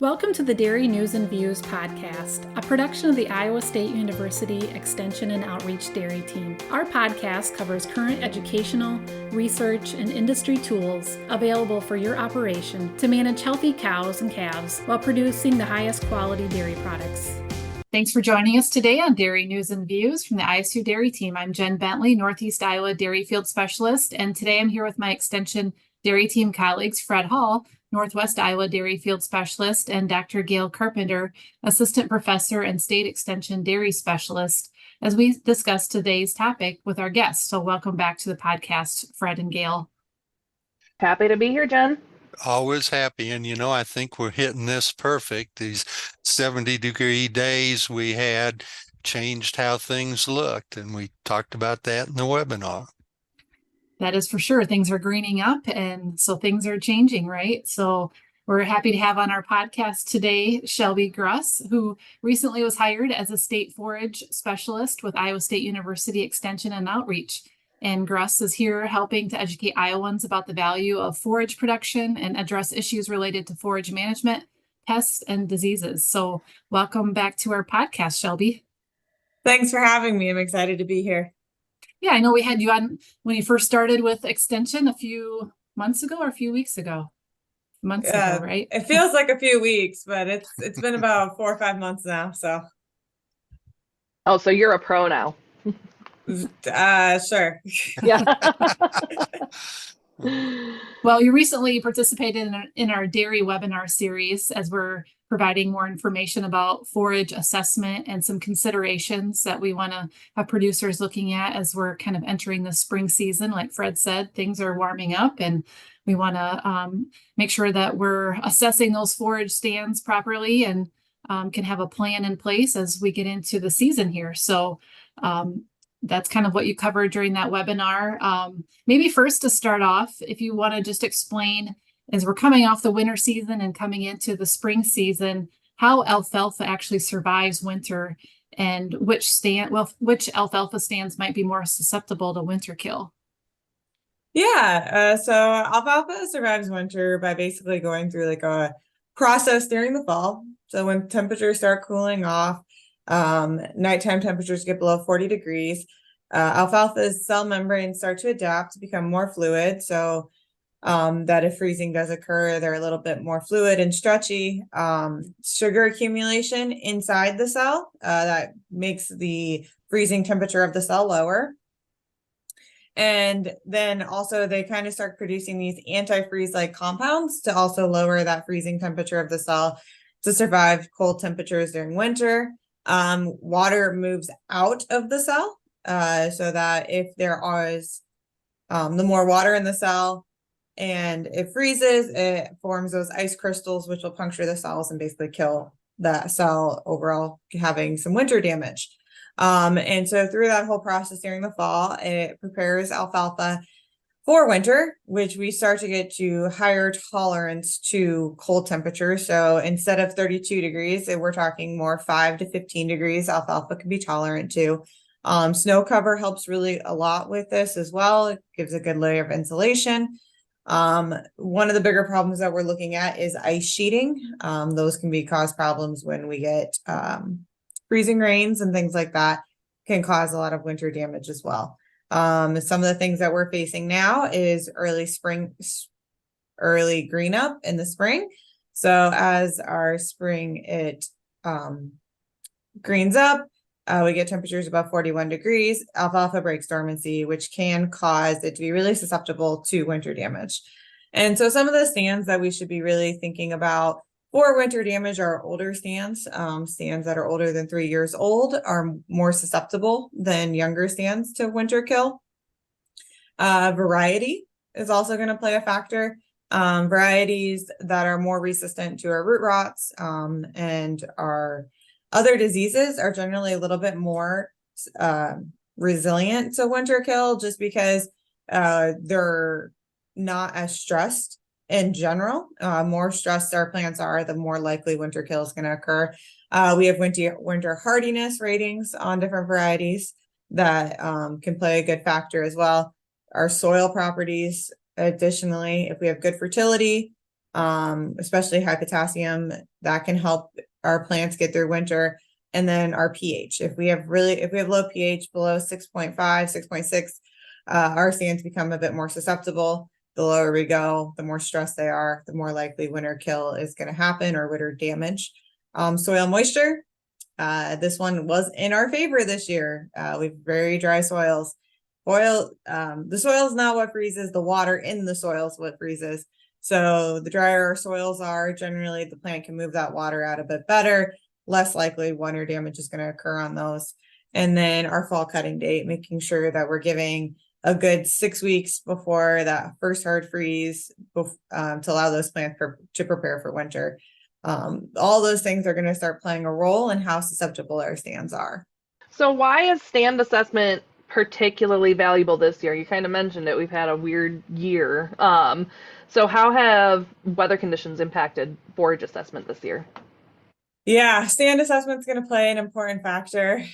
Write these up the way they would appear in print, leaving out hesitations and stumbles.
Welcome to the Dairy News and Views podcast, a production of the Iowa State University Extension and Outreach Dairy Team. Our podcast covers current educational, research, and industry tools available for your operation to manage healthy cows and calves while producing the highest quality dairy products. Thanks for joining us today on Dairy News and Views from the ISU Dairy Team. I'm Jen Bentley, Northeast Iowa Dairy Field Specialist, and today I'm here with my Extension Dairy Team colleagues, Fred Hall, Northwest Iowa Dairy Field Specialist, and Dr. Gail Carpenter, Assistant Professor and State Extension Dairy Specialist, as we discuss today's topic with our guests. So welcome back to the podcast, Fred and Gail. Happy to be here, Jen. Always happy. And, I think we're hitting this perfect. These 70-degree days we had changed how things looked. And we talked about that in the webinar. That is for sure. Things are greening up, and so things are changing, right? So we're happy to have on our podcast today Shelby Gruss, who recently was hired as a state forage specialist with Iowa State University Extension and Outreach. And Gruss is here helping to educate Iowans about the value of forage production and address issues related to forage management, pests, and diseases. So welcome back to our podcast, Shelby. Thanks for having me. I'm excited to be here. Yeah, I know we had you on when you first started with Extension a few months ago or a few weeks ago. Months ago, right? It feels like a few weeks, but it's been about 4 or 5 months now. So. Oh, so you're a pro now. Sure. Yeah. Well, you recently participated in our dairy webinar series as we're providing more information about forage assessment and some considerations that we want to have producers looking at as we're kind of entering the spring season. Like Fred said, things are warming up and we want to make sure that we're assessing those forage stands properly and can have a plan in place as we get into the season here. So that's kind of what you covered during that webinar. Maybe first to start off, if you want to just explain, as we're coming off the winter season and coming into the spring season, how alfalfa actually survives winter and which alfalfa stands might be more susceptible to winter kill. Yeah, so alfalfa survives winter by basically going through like a process during the fall. So when temperatures start cooling off, nighttime temperatures get below 40 degrees. Alfalfa's cell membranes start to adapt to become more fluid. So that if freezing does occur, they're a little bit more fluid and stretchy. Sugar accumulation inside the cell that makes the freezing temperature of the cell lower. And then also they kind of start producing these antifreeze-like compounds to also lower that freezing temperature of the cell to survive cold temperatures during winter. Water moves out of the cell so that if there is the more water in the cell and it freezes, it forms those ice crystals, which will puncture the cells and basically kill that cell overall, having some winter damage. And so through that whole process during the fall, it prepares alfalfa for winter, which we start to get to higher tolerance to cold temperatures. So instead of 32 degrees, we're talking more 5 to 15 degrees alfalfa can be tolerant to. Snow cover helps really a lot with this as well. It gives a good layer of insulation. One of the bigger problems that we're looking at is ice sheeting. Those can cause problems when we get freezing rains and things like that can cause a lot of winter damage as well. Some of the things that we're facing now is early green up in the spring. So as our spring, it greens up, we get temperatures above 41 degrees, alfalfa breaks dormancy, which can cause it to be really susceptible to winter damage. And so some of the stands that we should be really thinking about for winter damage are older stands. Stands that are older than 3 years old are more susceptible than younger stands to winter kill. Variety is also going to play a factor. Varieties that are more resistant to our root rots and our other diseases are generally a little bit more resilient to winter kill just because they're not as stressed. In general, more stressed our plants are, the more likely winter kill is going to occur. We have winter hardiness ratings on different varieties that can play a good factor as well. Our soil properties, additionally, if we have good fertility, especially high potassium, that can help our plants get through winter. And then our pH. If we have low pH below 6.5, 6.6, our stands become a bit more susceptible. The lower we go, the more stressed they are, the more likely winter kill is going to happen or winter damage. Soil moisture. This one was in our favor this year. We've very dry soils. The soil is not what freezes, the water in the soil is what freezes. So the drier our soils are, generally the plant can move that water out a bit better, less likely winter damage is going to occur on those. And then our fall cutting date, making sure that we're giving a good 6 weeks before that first hard freeze to allow those plants to prepare for winter. All those things are going to start playing a role in how susceptible our stands are. So why is stand assessment particularly valuable this year? You kind of mentioned it. We've had a weird year. So how have weather conditions impacted forage assessment this year? Yeah, stand assessment is going to play an important factor.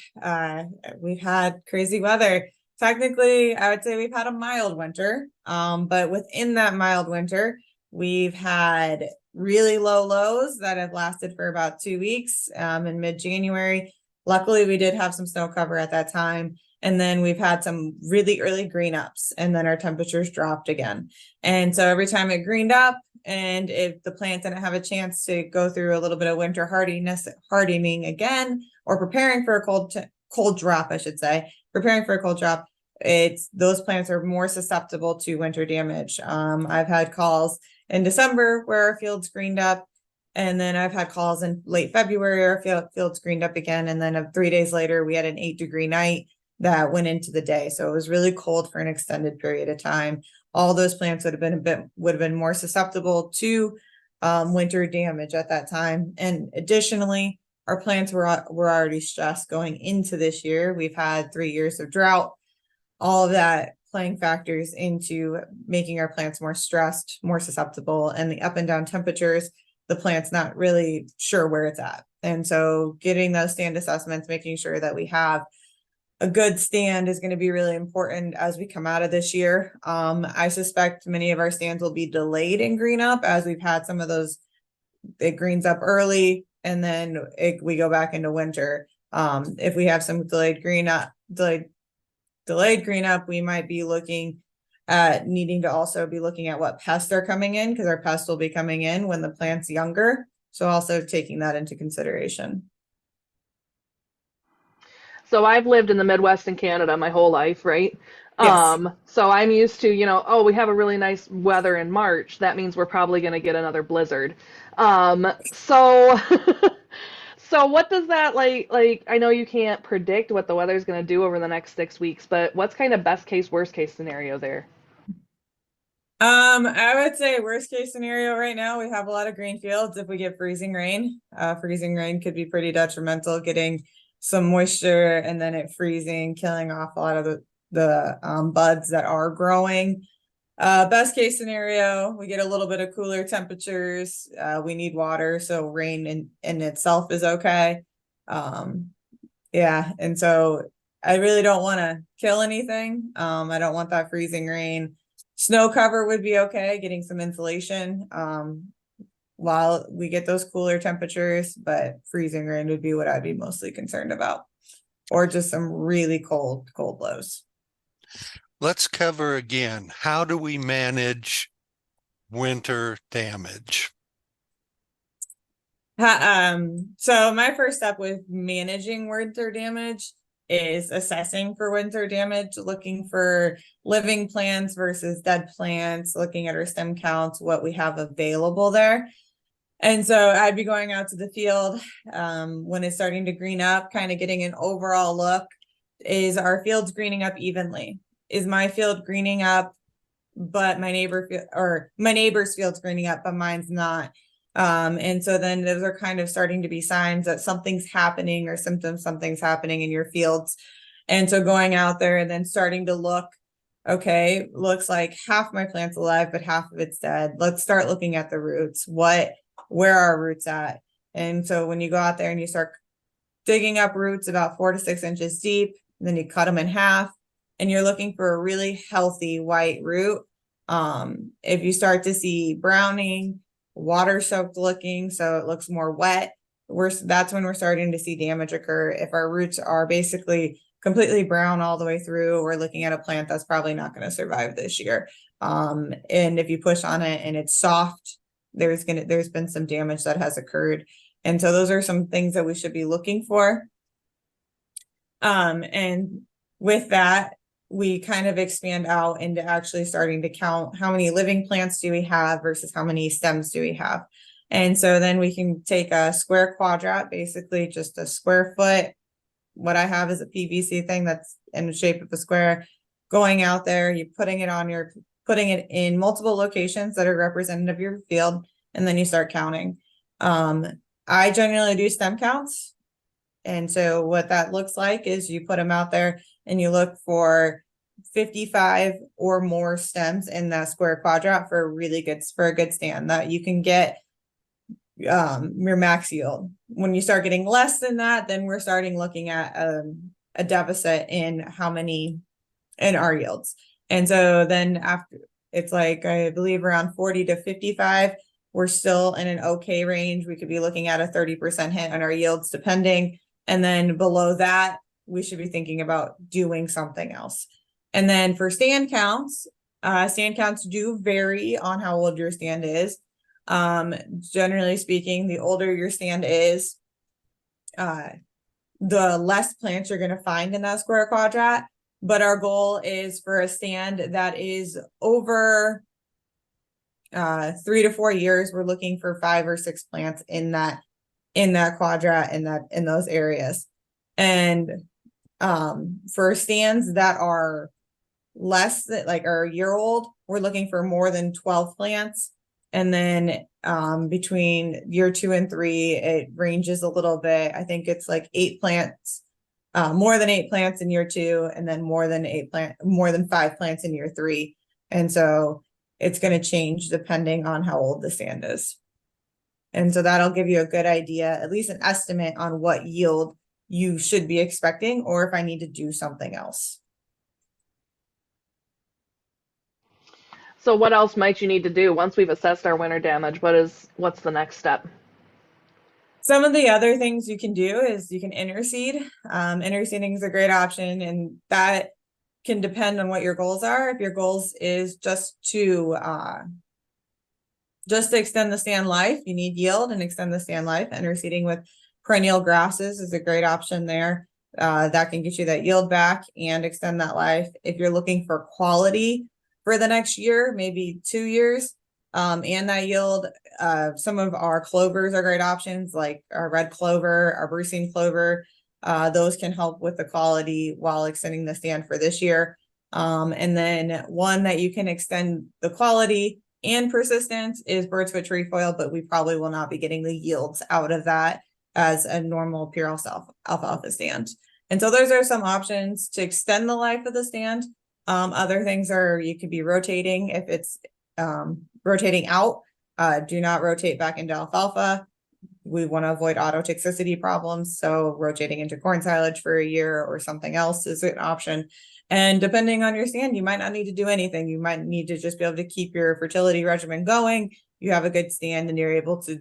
We've had crazy weather. Technically, I would say we've had a mild winter, but within that mild winter, we've had really low lows that have lasted for about 2 weeks in mid-January. Luckily, we did have some snow cover at that time. And then we've had some really early green ups, and then our temperatures dropped again. And so every time it greened up, and if the plant didn't have a chance to go through a little bit of winter hardening again, or preparing for a cold drop, I should say, preparing for a cold drop, those plants are more susceptible to winter damage. I've had calls in December where our fields greened up, and then I've had calls in late February our fields greened up again, and then 3 days later we had an 8-degree night that went into the day. So it was really cold for an extended period of time. All those plants would have been more susceptible to winter damage at that time. And additionally, our plants were already stressed going into this year. We've had 3 years of drought. All of that playing factors into making our plants more stressed, more susceptible, and the up and down temperatures, the plant's not really sure where it's at. And so getting those stand assessments, making sure that we have a good stand is going to be really important as we come out of this year. I suspect many of our stands will be delayed in green up, as we've had some of those, it greens up early and then we go back into winter. If we have some delayed green up, we might be looking at needing to also be looking at what pests are coming in, because our pests will be coming in when the plant's younger. So also taking that into consideration. So I've lived in the Midwest and Canada my whole life, right? Yes. So I'm used to, oh, we have a really nice weather in March. That means we're probably going to get another blizzard. So so what does that like I know you can't predict what the weather's going to do over the next 6 weeks, but what's kind of best case, worst case scenario there? I would say worst case scenario right now, we have a lot of green fields. If we get freezing rain, freezing rain could be pretty detrimental, getting some moisture and then it freezing, killing off a lot of the buds that are growing. Best case scenario, we get a little bit of cooler temperatures. We need water, so rain in itself is okay. Yeah, and so I really don't want to kill anything. I don't want that freezing rain. Snow cover would be okay, getting some insulation while we get those cooler temperatures, but freezing rain would be what I'd be mostly concerned about, or just some really cold blows. Let's cover again. How do we manage winter damage? So my first step with managing winter damage is assessing for winter damage, looking for living plants versus dead plants, looking at our stem counts, what we have available there. And so I'd be going out to the field when it's starting to green up, kind of getting an overall look. Is our fields greening up evenly? Is my field greening up, but my neighbor's field's greening up, but mine's not? And so then those are kind of starting to be signs that something's happening or symptoms, something's happening in your fields. And so going out there and then starting to look, okay, looks like half my plant's alive, but half of it's dead. Let's start looking at the roots. Where are roots at? And so when you go out there and you start digging up roots about 4 to 6 inches deep, and then you cut them in half, and you're looking for a really healthy white root. If you start to see browning, water soaked looking, so it looks more wet, that's when we're starting to see damage occur. If our roots are basically completely brown all the way through, we're looking at a plant that's probably not going to survive this year. And if you push on it and it's soft, there's been some damage that has occurred. And so those are some things that we should be looking for. And with that, we kind of expand out into actually starting to count how many living plants do we have versus how many stems do we have. And so then we can take a square quadrat, basically just a square foot. What I have is a PVC thing that's in the shape of a square, going out there, you putting it in multiple locations that are representative of your field, and then you start counting. I generally do stem counts. And so what that looks like is you put them out there and you look for 55 or more stems in that square quadrat for a good stand that you can get your max yield. When you start getting less than that, then we're starting looking at a deficit in our yields. And so then after, it's like, I believe around 40 to 55, we're still in an okay range. We could be looking at a 30% hit on our yields depending. And then below that, we should be thinking about doing something else. And then for stand counts do vary on how old your stand is. Generally speaking, the older your stand is, the less plants you're going to find in that square quadrat. But our goal is for a stand that is over 3 to 4 years, we're looking for 5 or 6 plants in that quadrat, in those areas. And for stands that are less than are a year old, we're looking for more than 12 plants. And then between year 2 and 3, it ranges a little bit. I think it's like 8 plants, more than 8 plants in year 2, and then more than 5 plants in year 3. And so it's going to change depending on how old the stand is. And so that'll give you a good idea, at least an estimate on what yield you should be expecting, or if I need to do something else. So what else might you need to do once we've assessed our winter damage? What's the next step? Some of the other things you can do is you can interseed. Interseeding is a great option, and that can depend on what your goals are. If your goals is just to extend the stand life, you need yield and extend the stand life. Interseeding with perennial grasses is a great option there. That can get you that yield back and extend that life. If you're looking for quality for the next year, maybe 2 years, and that yield, some of our clovers are great options, like our red clover, our brucine clover. Those can help with the quality while extending the stand for this year. And then one that you can extend the quality and persistence is birchwood trefoil, but we probably will not be getting the yields out of that as a normal pure alfalfa stand. And so those are some options to extend the life of the stand. Other things are, you could be rotating. If it's rotating out, do not rotate back into alfalfa. We want to avoid autotoxicity problems. So rotating into corn silage for a year or something else is an option. And depending on your stand, you might not need to do anything. You might need to just be able to keep your fertility regimen going. You have a good stand and you're able to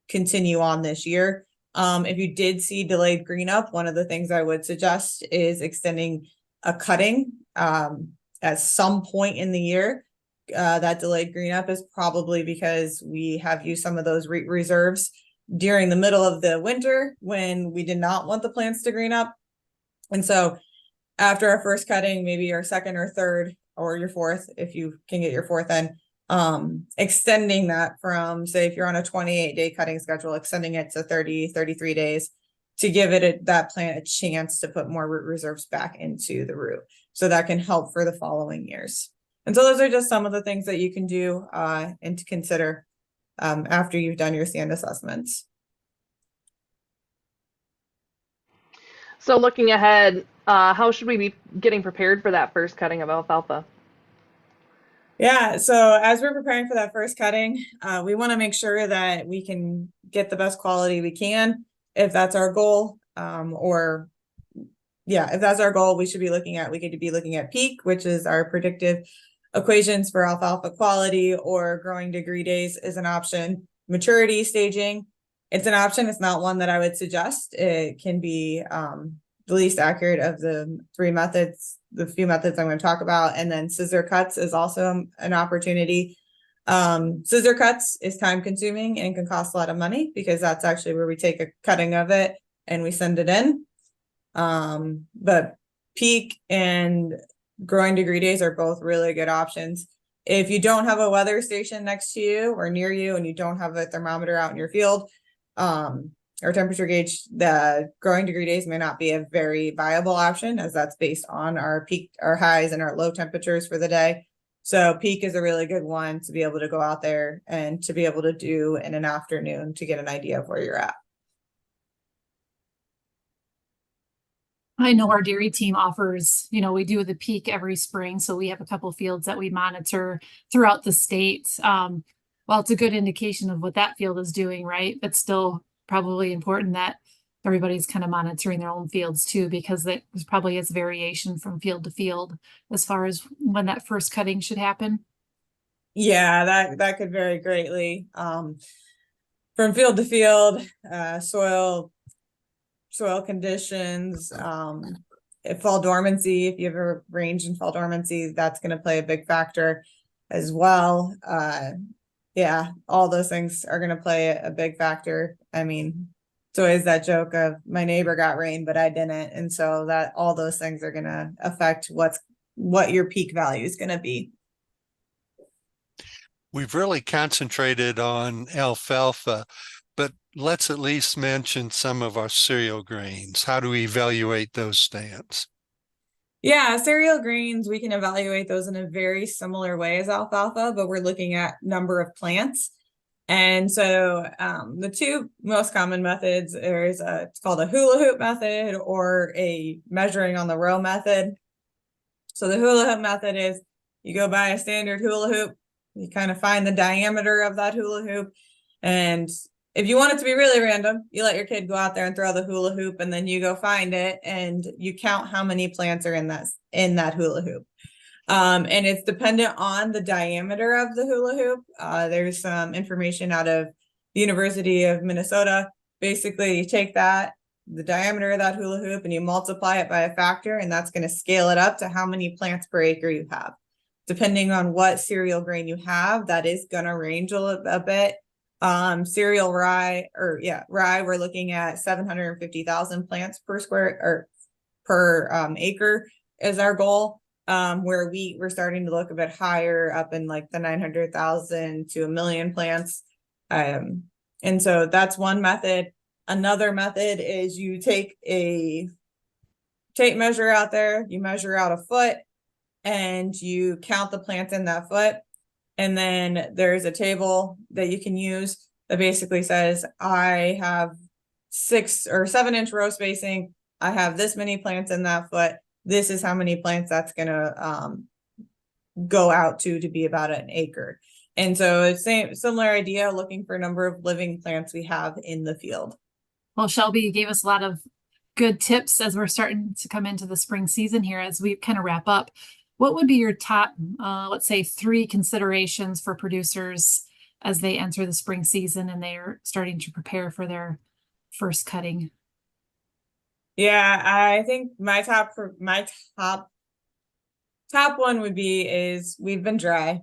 continue on this year. If you did see delayed green up, one of the things I would suggest is extending a cutting at some point in the year. That delayed green up is probably because we have used some of those reserves during the middle of the winter when we did not want the plants to green up. And so after our first cutting, maybe your second or third or your fourth, if you can get your fourth in, extending that from, say, if you're on a 28-day cutting schedule, extending it to 30, 33 days to give that plant a chance to put more root reserves back into the root. So that can help for the following years. And so those are just some of the things that you can do and to consider after you've done your stand assessments. So looking ahead, how should we be getting prepared for that first cutting of alfalfa? Yeah, so as we're preparing for that first cutting, we want to make sure that we can get the best quality we can. If that's our goal, if that's our goal, we could be looking at peak, which is our predictive equations for alfalfa quality, or growing degree days is an option. maturity staging. It's an option. It's not one that I would suggest. It can be the least accurate of the three methods, the few methods I'm going to talk about. And then scissor cuts is also an opportunity. Scissor cuts is time consuming and can cost a lot of money because that's actually where we take a cutting of it and we send it in. But peak and growing degree days are both really good options. If you don't have a weather station next to you or near you and you don't have a thermometer out in your field, or temperature gauge, the growing degree days may not be a very viable option as that's based on our peak, our highs and our low temperatures for the day. So peak is a really good one to be able to go out there and to be able to do in an afternoon to get an idea of where you're at. I know our dairy team offers, we do the peak every spring. So we have a couple fields that we monitor throughout the state. Well, it's a good indication of what that field is doing, right? It's still probably important that everybody's kind of monitoring their own fields too, because there's probably is variation from field to field as far as when that first cutting should happen. Yeah, that could vary greatly from field to field, soil conditions, if fall dormancy, if you have a range in fall dormancy, that's going to play a big factor as well. Yeah, all those things are going to play a big factor. I mean, it's always that joke of my neighbor got rain, but I didn't. And so that all those things are going to affect what your peak value is going to be. We've really concentrated on alfalfa, but let's at least mention some of our cereal grains. How do we evaluate those stands? Yeah, cereal grains, we can evaluate those in a very similar way as alfalfa, but we're looking at number of plants. And so the two most common methods it's called a hula hoop method or a measuring on the row method. So the hula hoop method is you go buy a standard hula hoop, you kind of find the diameter of that hula hoop. And if you want it to be really random, you let your kid go out there and throw the hula hoop and then you go find it and you count how many plants are in that hula hoop. And it's dependent on the diameter of the hula hoop. There's some information out of the University of Minnesota. Basically, you take the diameter of that hula hoop and you multiply it by a factor, and that's going to scale it up to how many plants per acre you have. Depending on what cereal grain you have, that is going to range a bit. Cereal rye, we're looking at 750,000 plants per square or per acre is our goal. Where wheat, we're starting to look a bit higher up in like the 900,000 to 1 million plants. And so that's one method. Another method is you take a tape measure out there, you measure out a foot and you count the plants in that foot. And then there's a table that you can use that basically says, I have 6 or 7 inch row spacing. I have this many plants in that foot. This is how many plants that's going to go out to be about an acre. And so it's similar idea, looking for a number of living plants we have in the field. Well, Shelby, you gave us a lot of good tips as we're starting to come into the spring season here as we kind of wrap up. What would be your top, let's say, 3 considerations for producers as they enter the spring season and they're starting to prepare for their first cutting? Yeah, I think my top one would be is we've been dry,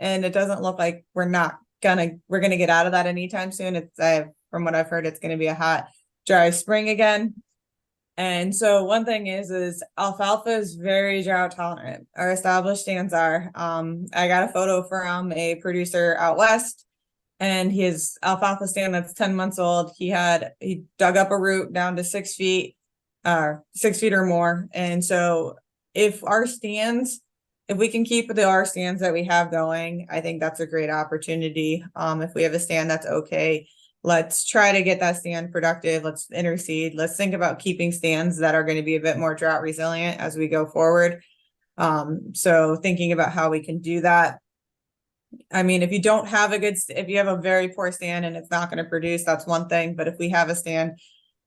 and it doesn't look like we're gonna get out of that anytime soon. It's from what I've heard, it's gonna be a hot, dry spring again. And so one thing is alfalfa is very drought tolerant. Our established stands are. I got a photo from a producer out west, and his alfalfa stand that's 10 months old. He dug up a root down to 6 feet. 6 feet or more. And so if we can keep our stands that we have going, I think that's a great opportunity. If we have a stand that's okay, let's try to get that stand productive. Let's interseed. Let's think about keeping stands that are going to be a bit more drought resilient as we go forward. So thinking about how we can do that. I mean, if you have a very poor stand and it's not going to produce, that's one thing. But if we have a stand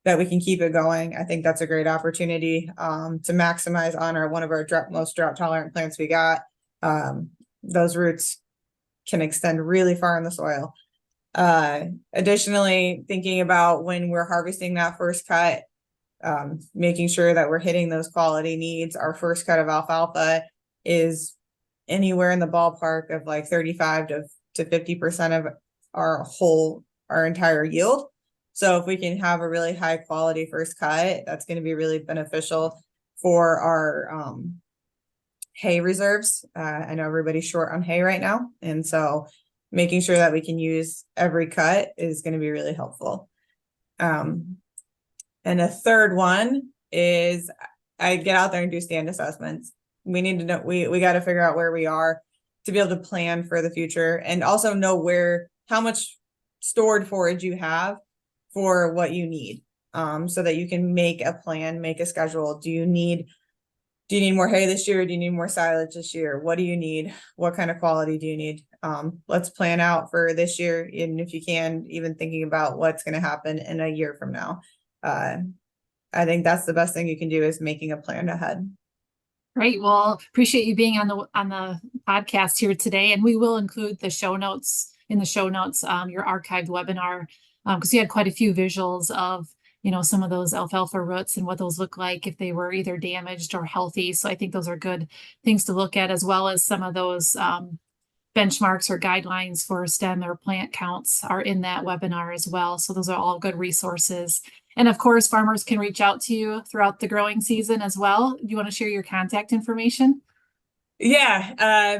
that we can keep it going, I think that's a great opportunity to maximize on one of our most drought tolerant plants we got. Those roots can extend really far in the soil. Additionally, thinking about when we're harvesting that first cut, making sure that we're hitting those quality needs. Our first cut of alfalfa is anywhere in the ballpark of like 35 to 50% of our entire yield. So if we can have a really high quality first cut, that's going to be really beneficial for our hay reserves. I know everybody's short on hay right now, and so making sure that we can use every cut is going to be really helpful. And a third one is I get out there and do stand assessments. We need to know, we got to figure out where we are to be able to plan for the future, and also know how much stored forage you have for what you need, so that you can make a plan, make a schedule. Do you need more hay this year? Do you need more silage this year? What do you need? What kind of quality do you need? Let's plan out for this year. And if you can, even thinking about what's going to happen in a year from now. I think that's the best thing you can do, is making a plan ahead. Great. Well, appreciate you being on the podcast here today. And we will include your archived webinar, because you had quite a few visuals of, some of those alfalfa roots and what those look like if they were either damaged or healthy. So I think those are good things to look at, as well as some of those benchmarks or guidelines for stem or plant counts are in that webinar as well. So those are all good resources. And of course, farmers can reach out to you throughout the growing season as well. Do you want to share your contact information? Yeah.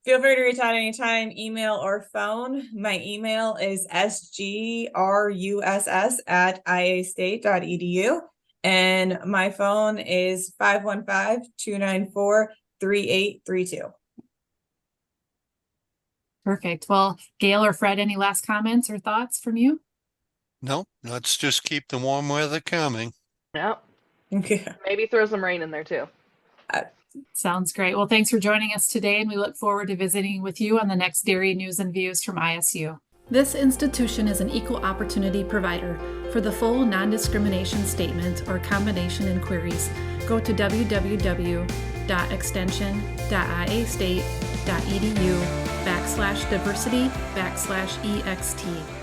Feel free to reach out anytime, email or phone. My email is sgruss@iastate.edu. And my phone is 515-294-3832. Perfect. Well, Gail or Fred, any last comments or thoughts from you? No, let's just keep the warm weather coming. Yep. Yeah. Maybe throw some rain in there too. Sounds great. Well, thanks for joining us today, and we look forward to visiting with you on the next Dairy News and Views from ISU. This institution is an equal opportunity provider. For the full non-discrimination statement or combination inquiries, go to www.extension.iastate.edu/diversity/EXT.